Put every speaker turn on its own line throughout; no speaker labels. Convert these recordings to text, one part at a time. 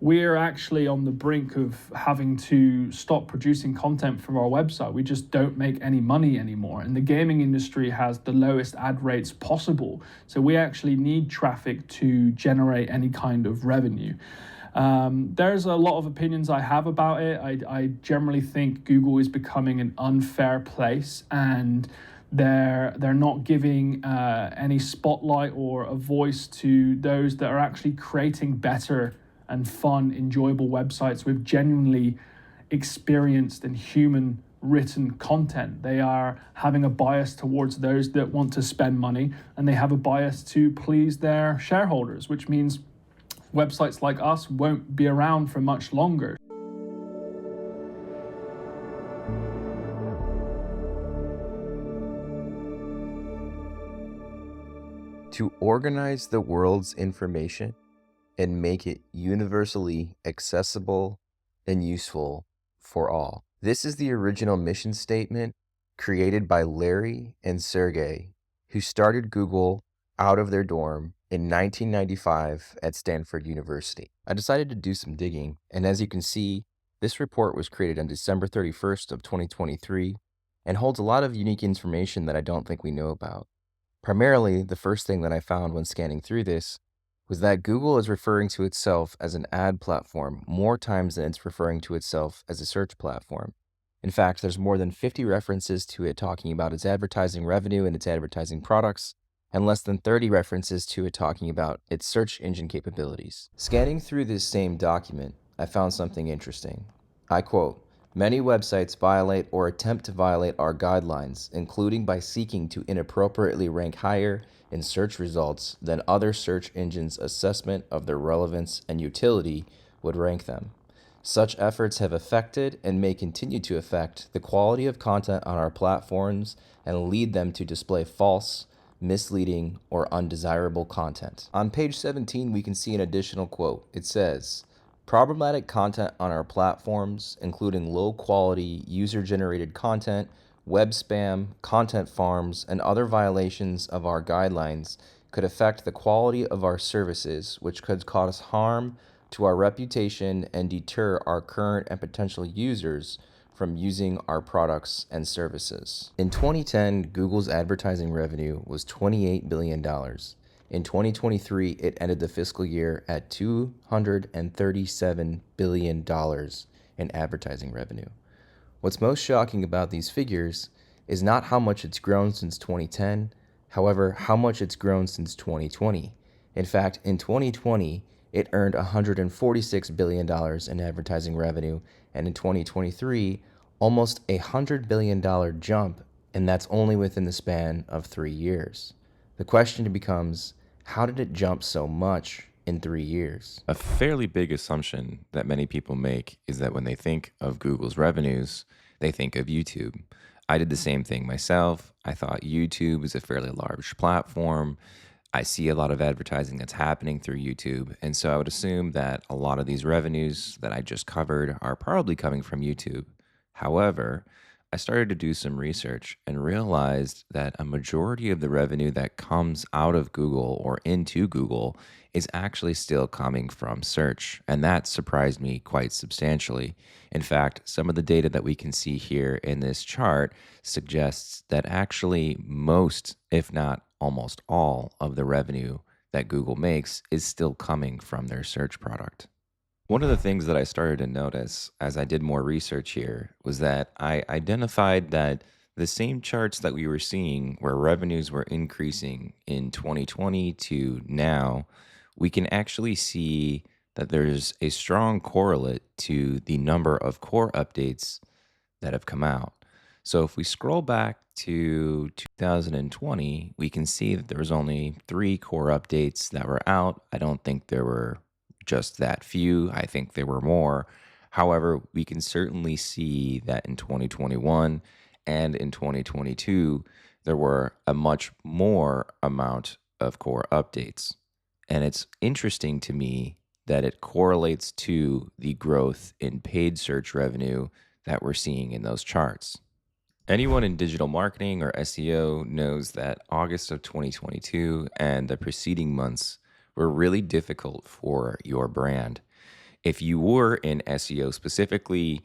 we're actually on the brink of having to stop producing content from our website. We just don't make any money anymore. And the gaming industry has the lowest ad rates possible. So we actually need traffic to generate any kind of revenue. There's a lot of opinions I have about it. I generally think Google is becoming an unfair place, and they're not giving any spotlight or a voice to those that are actually creating better and fun, enjoyable websites with genuinely experienced and human written content. They are having a bias towards those that want to spend money, and they have a bias to please their shareholders, which means websites like us won't be around for much longer.
To organize the world's information and make it universally accessible and useful for all. This is the original mission statement created by Larry and Sergey, who started Google out of their dorm in 1995 at Stanford University. I decided to do some digging, and as you can see, this report was created on December 31st of 2023 and holds a lot of unique information that I don't think we know about. Primarily, the first thing that I found when scanning through this was that Google is referring to itself as an ad platform more times than it's referring to itself as a search platform. In fact, there's more than 50 references to it talking about its advertising revenue and its advertising products, and less than 30 references to it talking about its search engine capabilities. Scanning through this same document, I found something interesting. I quote, "Many websites violate or attempt to violate our guidelines, including by seeking to inappropriately rank higher in search results than other search engines' assessment of their relevance and utility would rank them. Such efforts have affected and may continue to affect the quality of content on our platforms and lead them to display false, misleading, or undesirable content." On page 17, we can see an additional quote. It says, "Problematic content on our platforms, including low-quality, user-generated content, web spam, content farms, and other violations of our guidelines could affect the quality of our services, which could cause harm to our reputation and deter our current and potential users from using our products and services." In 2010, Google's advertising revenue was $28 billion. In 2023, it ended the fiscal year at $237 billion in advertising revenue. What's most shocking about these figures is not how much it's grown since 2010, however, how much it's grown since 2020. In fact, in 2020, it earned $146 billion in advertising revenue, and in 2023, almost a $100 billion jump, and that's only within the span of 3 years. The question becomes, how did it jump so much in 3 years?
A fairly big assumption that many people make is that when they think of Google's revenues, they think of YouTube. I did the same thing myself. I thought YouTube is a fairly large platform. I see a lot of advertising that's happening through YouTube. And so I would assume that a lot of these revenues that I just covered are probably coming from YouTube. However, I started to do some research and realized that a majority of the revenue that comes out of Google or into Google is actually still coming from search. And that surprised me quite substantially. In fact, some of the data that we can see here in this chart suggests that actually most, if not almost all, of the revenue that Google makes is still coming from their search product. One of the things that I started to notice as I did more research here was that I identified that the same charts that we were seeing where revenues were increasing in 2020 to now, we can actually see that there's a strong correlate to the number of core updates that have come out. So if we scroll back to 2020, we can see that there was only 3 core updates that were out. I don't think there were just that few. I think there were more. However, we can certainly see that in 2021 and in 2022, there were a much more amount of core updates. And it's interesting to me that it correlates to the growth in paid search revenue that we're seeing in those charts. Anyone in digital marketing or SEO knows that August of 2022 and the preceding months were really difficult for your brand. If you were in SEO specifically,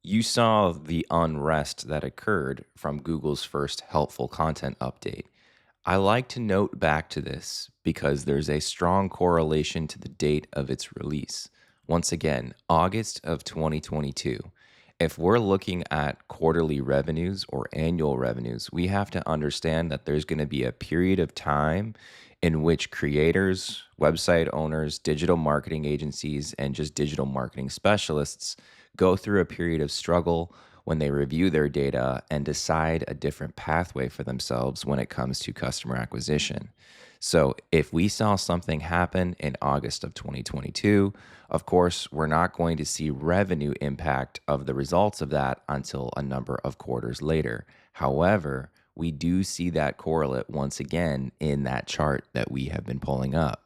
you saw the unrest that occurred from Google's first helpful content update. I like to note back to this because there's a strong correlation to the date of its release. Once again, August of 2022. If we're looking at quarterly revenues or annual revenues, we have to understand that there's going to be a period of time in which creators, website owners, digital marketing agencies, and just digital marketing specialists go through a period of struggle when they review their data and decide a different pathway for themselves when it comes to customer acquisition. So, if we saw something happen in August of 2022, of course, we're not going to see revenue impact of the results of that until a number of quarters later. However, we do see that correlate once again in that chart that we have been pulling up.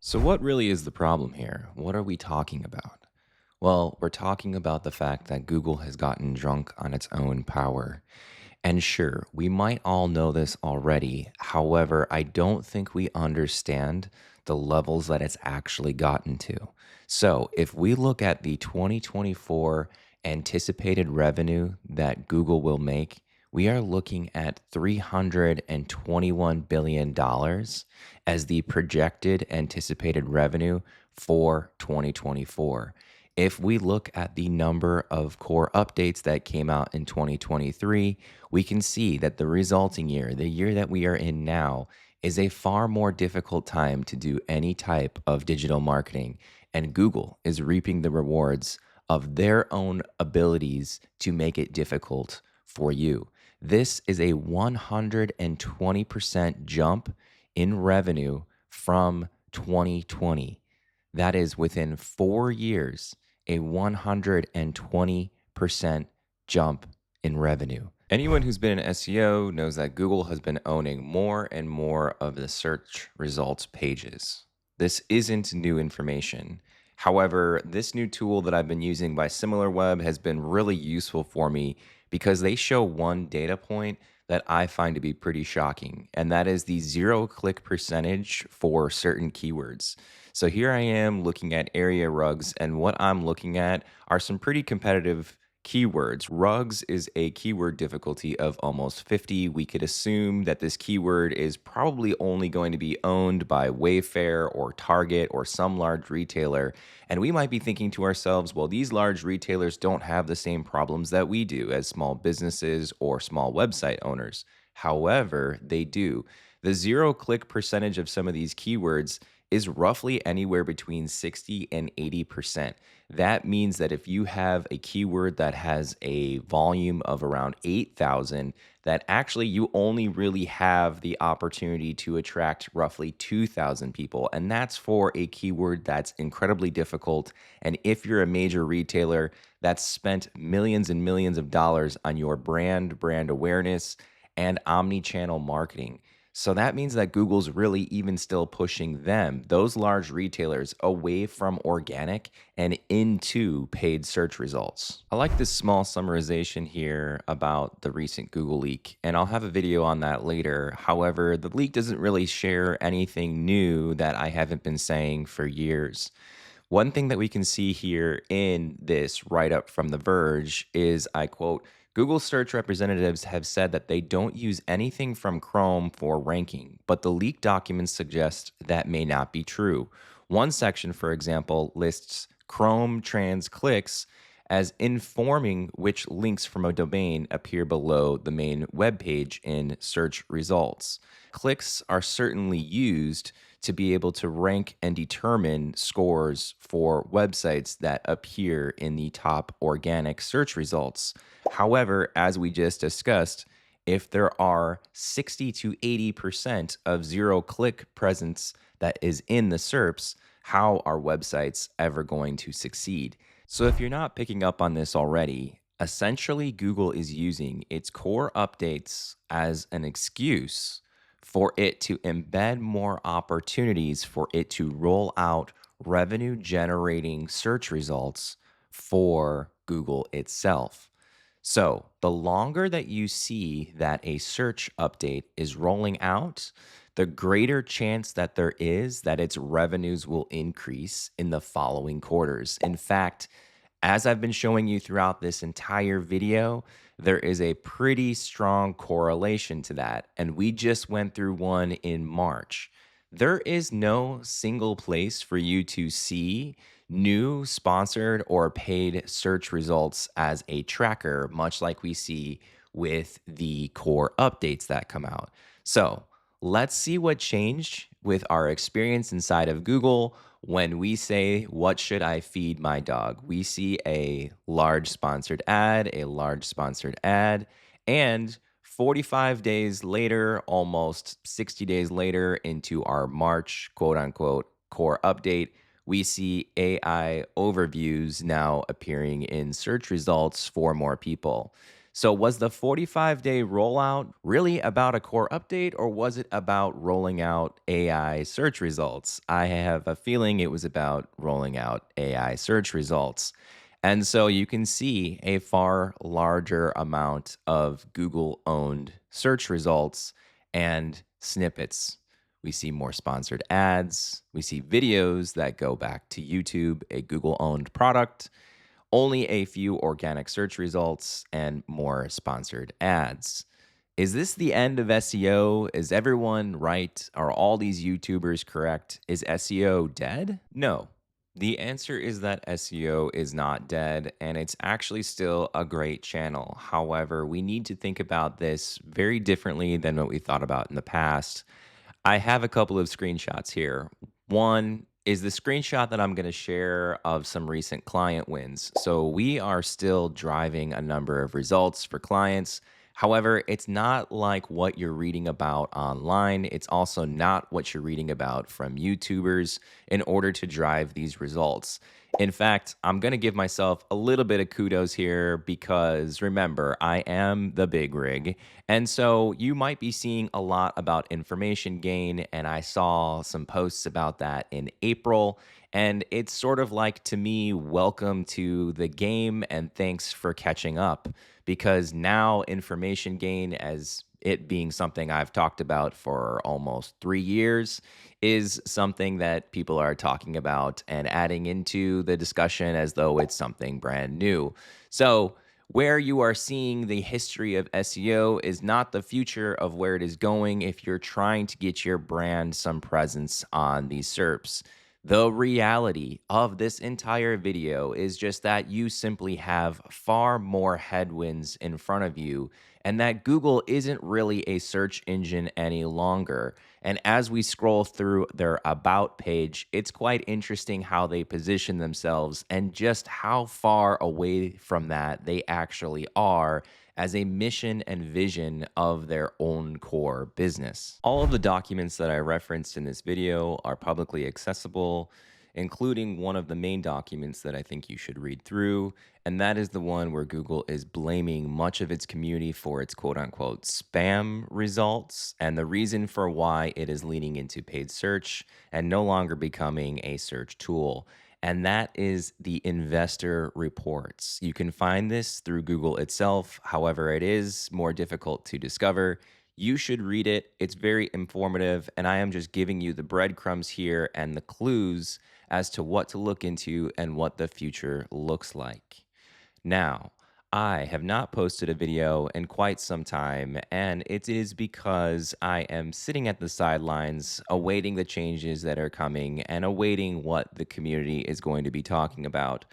So, what really is the problem here? What are we talking about? Well, we're talking about the fact that Google has gotten drunk on its own power. And sure, we might all know this already. However, I don't think we understand the levels that it's actually gotten to. So, if we look at the 2024 anticipated revenue that Google will make, we are looking at $321 billion as the projected anticipated revenue for 2024. If we look at the number of core updates that came out in 2023, we can see that the resulting year, the year that we are in now, is a far more difficult time to do any type of digital marketing. And Google is reaping the rewards of their own abilities to make it difficult for you. This is a 120% jump in revenue from 2020. That is within 4 years, a 120% jump in revenue. Anyone who's been in SEO knows that Google has been owning more and more of the search results pages. This isn't new information. However, this new tool that I've been using by SimilarWeb has been really useful for me because they show one data point that I find to be pretty shocking, and that is the zero click percentage for certain keywords. So here I am looking at area rugs, and what I'm looking at are some pretty competitive keywords. Rugs is a keyword difficulty of almost 50. We could assume that this keyword is probably only going to be owned by Wayfair or Target or some large retailer. And we might be thinking to ourselves, well, these large retailers don't have the same problems that we do as small businesses or small website owners. However, they do. The zero click percentage of some of these keywords is roughly anywhere between 60 and 80%. That means that if you have a keyword that has a volume of around 8,000, that actually you only really have the opportunity to attract roughly 2,000 people. And that's for a keyword that's incredibly difficult. And if you're a major retailer that's spent millions and millions of dollars on your brand awareness, and omni-channel marketing. So that means that Google's really even still pushing them, those large retailers, away from organic and into paid search results. I like this small summarization here about the recent Google leak, and I'll have a video on that later. However, the leak doesn't really share anything new that I haven't been saying for years. One thing that we can see here in this write up from The Verge is, I quote, Google search representatives have said that they don't use anything from Chrome for ranking, but the leaked documents suggest that may not be true. One section, for example, lists Chrome trans clicks as informing which links from a domain appear below the main web page in search results. Clicks are certainly used to be able to rank and determine scores for websites that appear in the top organic search results. However, as we just discussed, if there are 60 to 80% of zero click presence that is in the SERPs, how are websites ever going to succeed? So if you're not picking up on this already, essentially Google is using its core updates as an excuse for it to embed more opportunities for it to roll out revenue generating search results for Google itself. So, the longer that you see that a search update is rolling out, the greater chance that there is that its revenues will increase in the following quarters. In fact, as I've been showing you throughout this entire video, there is a pretty strong correlation to that. And we just went through one in March. There is no single place for you to see new sponsored or paid search results as a tracker, much like we see with the core updates that come out. So let's see what changed with our experience inside of Google when we say, "What should I feed my dog?" We see a large sponsored ad, and 45 days later, almost 60 days later into our March quote unquote core update, we see AI overviews now appearing in search results for more people. So, was the 45-day rollout really about a core update, or was it about rolling out AI search results? I have a feeling it was about rolling out AI search results. And so you can see a far larger amount of Google owned search results and snippets. We see more sponsored ads. We see videos that go back to YouTube, a Google owned product, only a few organic search results, and more sponsored ads. Is this the end of SEO? Is everyone right? Are all these YouTubers correct? Is SEO dead? No. The answer is that SEO is not dead, and it's actually still a great channel. However, we need to think about this very differently than what we thought about in the past. I have a couple of screenshots here. One is the screenshot that I'm going to share of some recent client wins. So we are still driving a number of results for clients. However, it's not like what you're reading about online. It's also not what you're reading about from YouTubers in order to drive these results. In fact, I'm going to give myself a little bit of kudos here because remember, I am the big rig. And so you might be seeing a lot about information gain. And I saw some posts about that in April. And it's sort of like, to me, welcome to the game and thanks for catching up. Because now information gain, as it being something I've talked about for almost 3 years, is something that people are talking about and adding into the discussion as though it's something brand new. So, where you are seeing the history of SEO is not the future of where it is going if you're trying to get your brand some presence on these SERPs. The reality of this entire video is just that you simply have far more headwinds in front of you, and that Google isn't really a search engine any longer. And as we scroll through their About page, it's quite interesting how they position themselves and just how far away from that they actually are as a mission and vision of their own core business. All of the documents that I referenced in this video are publicly accessible, including one of the main documents that I think you should read through, and that is the one where Google is blaming much of its community for its quote unquote spam results and the reason for why it is leaning into paid search and no longer becoming a search tool. And that is the investor reports. You can find this through Google itself. However, it is more difficult to discover. You should read it. It's very informative. And I am just giving you the breadcrumbs here and the clues as to what to look into and what the future looks like. Now, I have not posted a video in quite some time, and it is because I am sitting at the sidelines awaiting the changes that are coming and awaiting what the community is going to be talking about.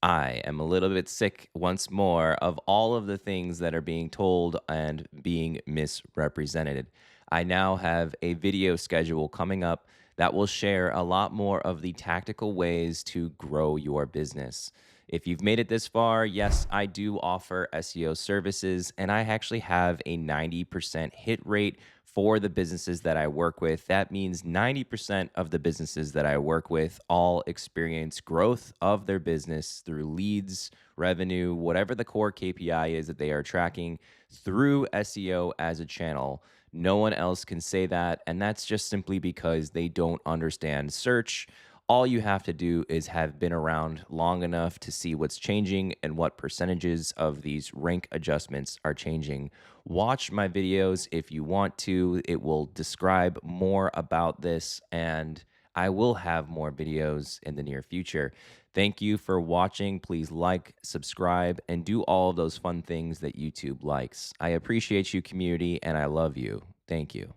I am a little bit sick once more of all of the things that are being told and being misrepresented. I now have a video schedule coming up that will share a lot more of the tactical ways to grow your business. If you've made it this far, yes, I do offer SEO services, and I actually have a 90% hit rate for the businesses that I work with. That means 90% of the businesses that I work with all experience growth of their business through leads, revenue, whatever the core KPI is that they are tracking through SEO as a channel. No one else can say that, and that's just simply because they don't understand search. All you have to do is have been around long enough to see what's changing and what percentages of these rank adjustments are changing. Watch my videos if you want to. It will describe more about this, and I will have more videos in the near future. Thank you for watching. Please like, subscribe, and do all of those fun things that YouTube likes. I appreciate you, community, and I love you. Thank you.